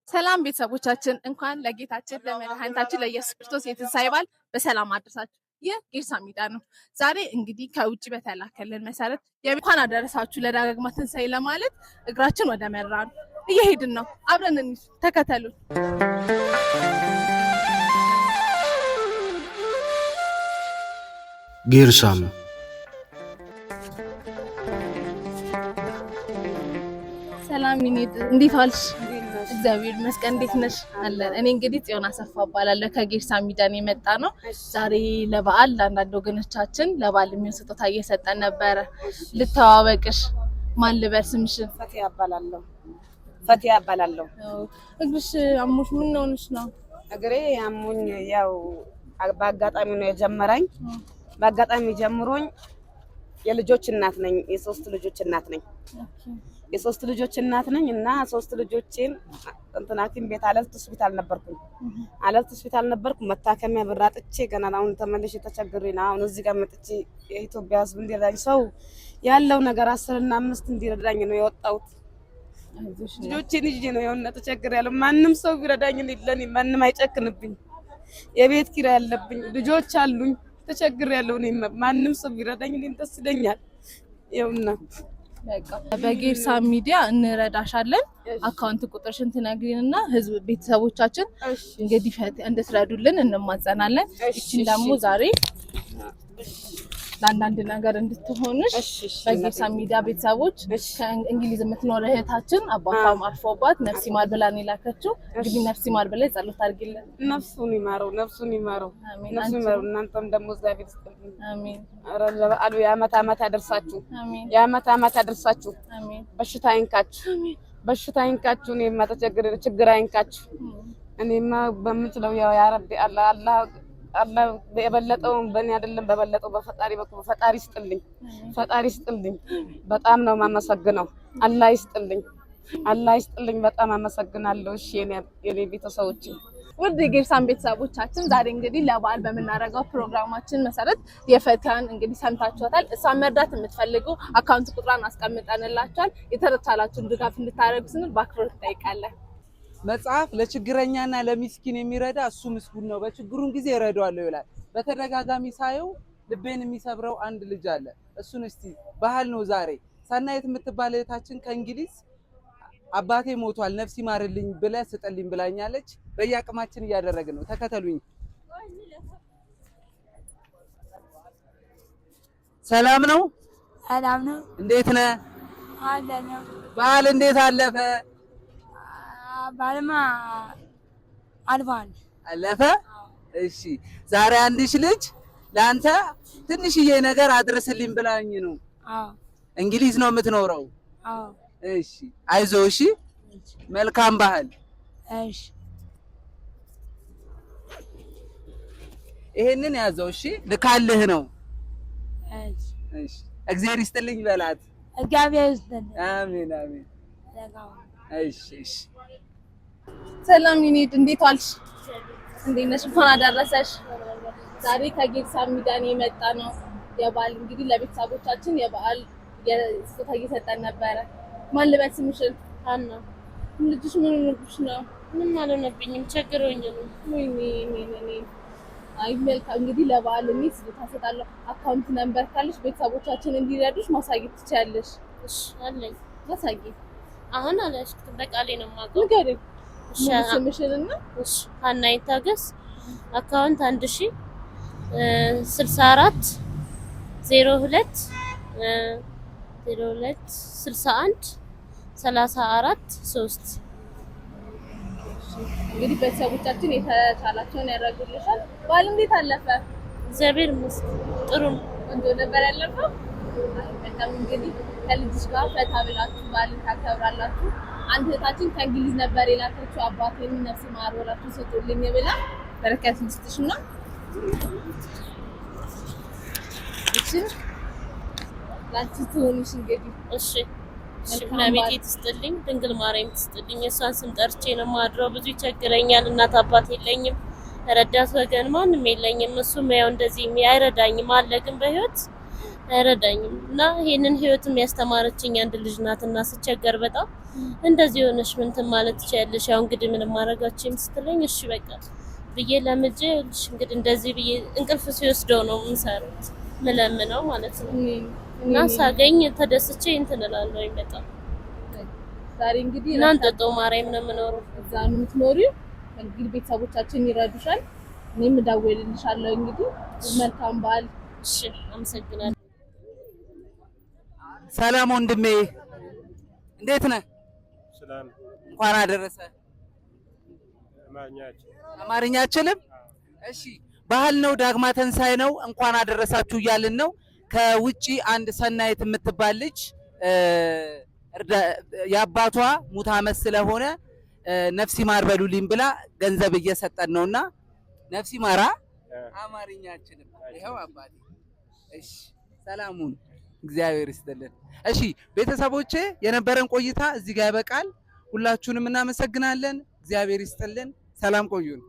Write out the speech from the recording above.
ሰላም ቤተሰቦቻችን እንኳን ለጌታችን ለመድኃኒታችን ለኢየሱስ ክርስቶስ የትንሣኤ በዓል በሰላም አደረሳችሁ። ይህ ጌርሳ ሚዲያ ነው። ዛሬ እንግዲህ ከውጭ በተላከልን መሰረት እንኳን አደረሳችሁ ለዳግማ ትንሣኤ ለማለት እግራችን ወደ መራን እየሄድን ነው። አብረን እንሂድ፣ ተከተሉን። ጌርሳም ሰላም ይኔድ፣ እንዴት ዋልሽ? እግዚአብሔር ይመስገን። እንዴት ነሽ? አለን። እኔ እንግዲህ ጽዮን አሰፋ እባላለሁ ከጌርሳ ሚዲያ የመጣ ነው። ዛሬ ለበዓል ለአንዳንድ ወገኖቻችን ለበዓል የሚሆን ስጦታ እየሰጠን ነበረ። ልተዋወቅሽ፣ ማን ልበል ስምሽን? ፈቲያ እባላለሁ። እግርሽ አሞሽ ምን ሆነሽ ነው? እግሬ አሞኝ ያው በአጋጣሚ ነው የጀመረኝ። በአጋጣሚ ጀምሮኝ የልጆች እናት ነኝ። የሶስት ልጆች እናት ነኝ። የሶስት ልጆች እናት ነኝ እና ሶስት ልጆቼን ሐኪም ቤት አለልት ሆስፒታል ነበርኩ። መታከሚያ ብር አጥቼ ገና አሁን ተመልሼ ተቸግሬና አሁን እዚህ ጋር መጥቼ የኢትዮጵያ ሕዝብ እንዲረዳኝ ሰው ያለው ነገር 10 እና 5 እንዲረዳኝ ነው የወጣሁት። ልጆቼን ይዤ ነው የሆነ ተቸግሬያለሁ። ማንም ሰው ቢረዳኝ ለኔ ማንም አይጨክንብኝ። የቤት ኪራይ ያለብኝ ልጆች አሉኝ። ተቸግሬያለሁ። እኔ ማንም ሰው ቢረዳኝ ደስ ይለኛል። ይኸውና በጌርሳ ሚዲያ እንረዳሻለን። አካውንት ቁጥርሽን ትነግሪንና ህዝብ ቤተሰቦቻችን እንግዲህ እንድትረዱልን እንማጸናለን። እቺን ደግሞ ዛሬ ለአንዳንድ ነገር እንድትሆንሽ በጌርሳ ሚዲያ ቤተሰቦች ከእንግሊዝ የምትኖር እህታችን አባቷም አርፎባት ነፍስ ይማር ብላ ነው የላከችው። እንግዲህ ነፍስ ይማር ብላ ጸሎት አድርጊልን። ነፍሱን ይማረው። እናንተም ደግሞ እግዚአብሔር ይስጥልኝ። አሜን። ኧረ ለበዓሉ የዓመት ያደርሳችሁ። አሜን። የዓመት ያደርሳችሁ። አሜን። በሽታ አይንካችሁ። እኔማ ችግር አይንካችሁ። እኔማ በምችለው ያው ያ ረቢ አላህ የበለጠው በእኔ አይደለም በበለጠው በፈጣሪ በኩል ፈጣሪ ይስጥልኝ። በጣም ነው የማመሰግነው። አላህ ይስጥልኝ። በጣም አመሰግናለሁ። እሺ የኔ ቤተሰቦች፣ ውድ የጌርሳን ቤተሰቦቻችን ዛሬ እንግዲህ ለበዓል በመናረጋው ፕሮግራማችን መሰረት የፈቲያን እንግዲህ ሰምታችኋታል። እሷን መርዳት የምትፈልጉ አካውንት ቁጥሯን አስቀምጠንላችኋል። የተረቻላችሁን ድጋፍ እንድታደርጉ ስንል በአክብሮት እንጠይቃለን። መጽሐፍ ለችግረኛና ለሚስኪን የሚረዳ እሱ ምስጉን ነው፣ በችግሩን ጊዜ ይረዳዋል ይላል። በተደጋጋሚ ሳየው ልቤን የሚሰብረው አንድ ልጅ አለ። እሱን እስቲ ባህል ነው ዛሬ ሰናይት የምትባል እህታችን ከእንግሊዝ አባቴ ሞቷል ነፍስ ይማርልኝ ብለህ ስጥልኝ ብላኛለች። በየአቅማችን እያደረግን ነው። ተከተሉኝ። ሰላም ነው? ሰላም ነው። እንዴት ነህ? አለነ። በዓል እንዴት አለፈ? ባልማ አለፈ። እሺ ዛሬ አንድሽ ልጅ ለአንተ ትንሽዬ ነገር አድርስልኝ ብላኝ ነው። እንግሊዝ ነው የምትኖረው? እሺ አይዞህ። እሺ መልካም ባህል። እሺ ይሄንን ያዘው። እሺ ልካልህ ነው። እሺ እግዚአብሔር ይስጥልኝ በላት። እግዚአብሔር ይስጥልኝ። አሜን። እሺ ሰላም ይኔድ፣ እንዴት ዋልሽ? እንዴት ነሽ? እንኳን አደረሰሽ። ዛሬ ከጌርሳ ሚዲያ የመጣ ነው። የበዓል እንግዲህ ለቤተሰቦቻችን የበዓል ስጦታ እየሰጠን ነበረ። ማን ልበል ስምሽን? አና። ልጅሽ ምን ሆነብሽ ነው? ምን አልሆነብኝም፣ ቸግሮኝ ነው። ወይኔ አይ መልካም። እንግዲህ ለበዓል እኔ ስጦታ እሰጣለሁ። አካውንት ነምበር ካለሽ ቤተሰቦቻችን እንዲረዱሽ ማሳየት ትችያለሽ። እሺ አለኝ። ማሳይ። አሁን አላሽክም፣ በቃሌ ነው የማውቀው። ንገሪኝ። እሺ ስምሽንና? እሺ ሀና ይታገስ። አካውንት 1064 02 61 34 3 እንግዲህ ቤተሰቦቻችን የተቻላቸውን ያደርጉልሻል። በዓል እንዴት አለፈ? እግዚአብሔር ይመስገን ጥሩ ነው። ቆንጆ ነበር ያለፈው። በጣም እንግዲህ ከልጅሽ ጋር ፈታ ብላችሁ በዓልን ታከብራላችሁ። አንድ እህታችን ከእንግሊዝ ነበር የላከችው አባቴን ነፍስ ይማር ብላችሁ ስጡልኝ ብላ በረከት ልስጥሽና እሺ ላንቺ ትሆንሽ እንግዲህ እሺ ለቤቴ ትስጥልኝ፣ ድንግል ማርያም ትስጥልኝ። የሷን ስም ጠርቼ ነው የማድረው። ብዙ ይቸግረኛል። እናት አባት የለኝም፣ ረዳት ወገን ማንም የለኝም። እሱም ያው እንደዚህ አይረዳኝም አለ። ግን በህይወት አይረዳኝም እና ይሄንን ህይወትም ያስተማረችኝ አንድ ልጅ ናትና ስቸገር በጣም እንደዚህ ሆነሽ ምን ማለት ትችያለሽ? ያው እንግዲህ ምንም ማረጋችኝ ስትለኝ እሺ በቃ ብዬ ለምጄ እንግዲህ እንደዚህ ብዬ እንቅልፍ ሲወስደው ነው የምሰሩት ምለምነው ማለት ነው። እና ሳገኝ ተደስቼ እንትን እላለሁ በጣም። ዛሬ እንግዲህ እናንተ ማርያም ነው የምኖረው። እዛ ነው የምትኖሪው? እንግዲህ ቤተሰቦቻችን ይረዱሻል፣ እኔም እደውልልሻለሁ። እንግዲህ መልካም በዓል። እሺ አመሰግናለሁ። ሰላም ወንድሜ እንዴት ነህ? ሰላም። እንኳን አደረሰ። አማርኛ አችልም? እሺ ባህል ነው፣ ዳግማ ተንሳይ ነው። እንኳን አደረሳችሁ እያልን ነው። ከውጪ አንድ ሰናይት የምትባል ልጅ የአባቷ ሙት ዓመት ስለሆነ ነፍሲ ማር በሉልኝ ብላ ገንዘብ እየሰጠን ነውና ነፍሲ ማራ አማርኛ አችልም። ይሄው አባቴ። እሺ ሰላሙን እግዚአብሔር ይስጥልን። እሺ ቤተሰቦቼ የነበረን ቆይታ እዚህ ጋር ያበቃል። ሁላችሁንም እናመሰግናለን። እግዚአብሔር ይስጥልን። ሰላም ቆዩን።